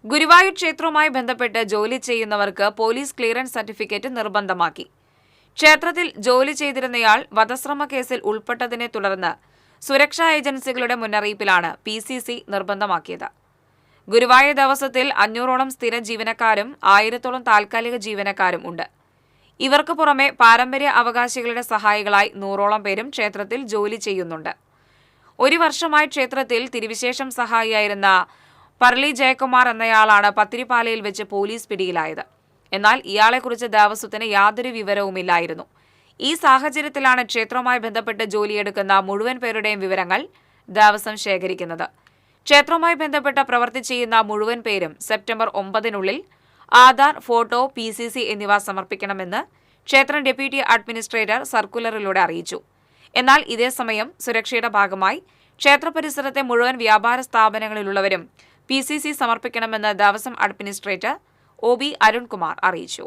ഗുരുവായൂർ ക്ഷേത്രവുമായി ബന്ധപ്പെട്ട് ജോലി ചെയ്യുന്നവർക്ക് പോലീസ് ക്ലിയറൻസ് സർട്ടിഫിക്കറ്റ് നിർബന്ധമാക്കി. ക്ഷേത്രത്തിൽ ജോലി ചെയ്തിരുന്നയാൾ വധശ്രമ കേസിൽ ഉൾപ്പെട്ടതിനെ തുടർന്ന് സുരക്ഷാ ഏജൻസികളുടെ മുന്നറിയിപ്പിലാണ് PCC നിർബന്ധമാക്കിയത്. ഗുരുവായൂർ ദേവസ്വത്തിൽ 500ഓളം സ്ഥിര ജീവനക്കാരും 1000ഓളം താൽക്കാലിക ജീവനക്കാരും ഉണ്ട്. ഇവർക്ക് പുറമെ പാരമ്പര്യ അവകാശികളുടെ സഹായികളായി 100ഓളം പേരും ക്ഷേത്രത്തിൽ ജോലി ചെയ്യുന്നുണ്ട്. ഒരു വർഷമായി ക്ഷേത്രത്തിൽ തിരുവിശേഷം സഹായിയായിരുന്ന പർളി ജയകുമാർ എന്നയാളാണ് പത്തിരിപ്പാലയിൽ വെച്ച് പോലീസ് പിടിയിലായത്. എന്നാൽ ഇയാളെക്കുറിച്ച് ദേവസ്വത്തിന് യാതൊരു വിവരവുമില്ലായിരുന്നു. ഈ സാഹചര്യത്തിലാണ് ക്ഷേത്രവുമായി ബന്ധപ്പെട്ട് ജോലിയെടുക്കുന്ന മുഴുവൻ പേരുടെയും വിവരങ്ങൾ ദേവസ്വം ശേഖരിക്കുന്നത്. ക്ഷേത്രവുമായി ബന്ധപ്പെട്ട് പ്രവൃത്തി ചെയ്യുന്ന മുഴുവൻ പേരും സെപ്റ്റംബർ 9-നുള്ളിൽ ആധാർ, ഫോട്ടോ, PCC എന്നിവ സമർപ്പിക്കണമെന്ന് ക്ഷേത്രം ഡെപ്യൂട്ടി അഡ്മിനിസ്ട്രേറ്റർ സർക്കുലറിലൂടെ അറിയിച്ചു. എന്നാൽ ഇതേസമയം സുരക്ഷയുടെ ഭാഗമായി ക്ഷേത്ര പരിസരത്തെ മുഴുവൻ വ്യാപാര സ്ഥാപനങ്ങളിലുള്ളവരും PCC സമർപ്പിക്കണമെന്ന് ദേവസ്വം അഡ്മിനിസ്ട്രേറ്റർ OB അരുൺകുമാർ അറിയിച്ചു.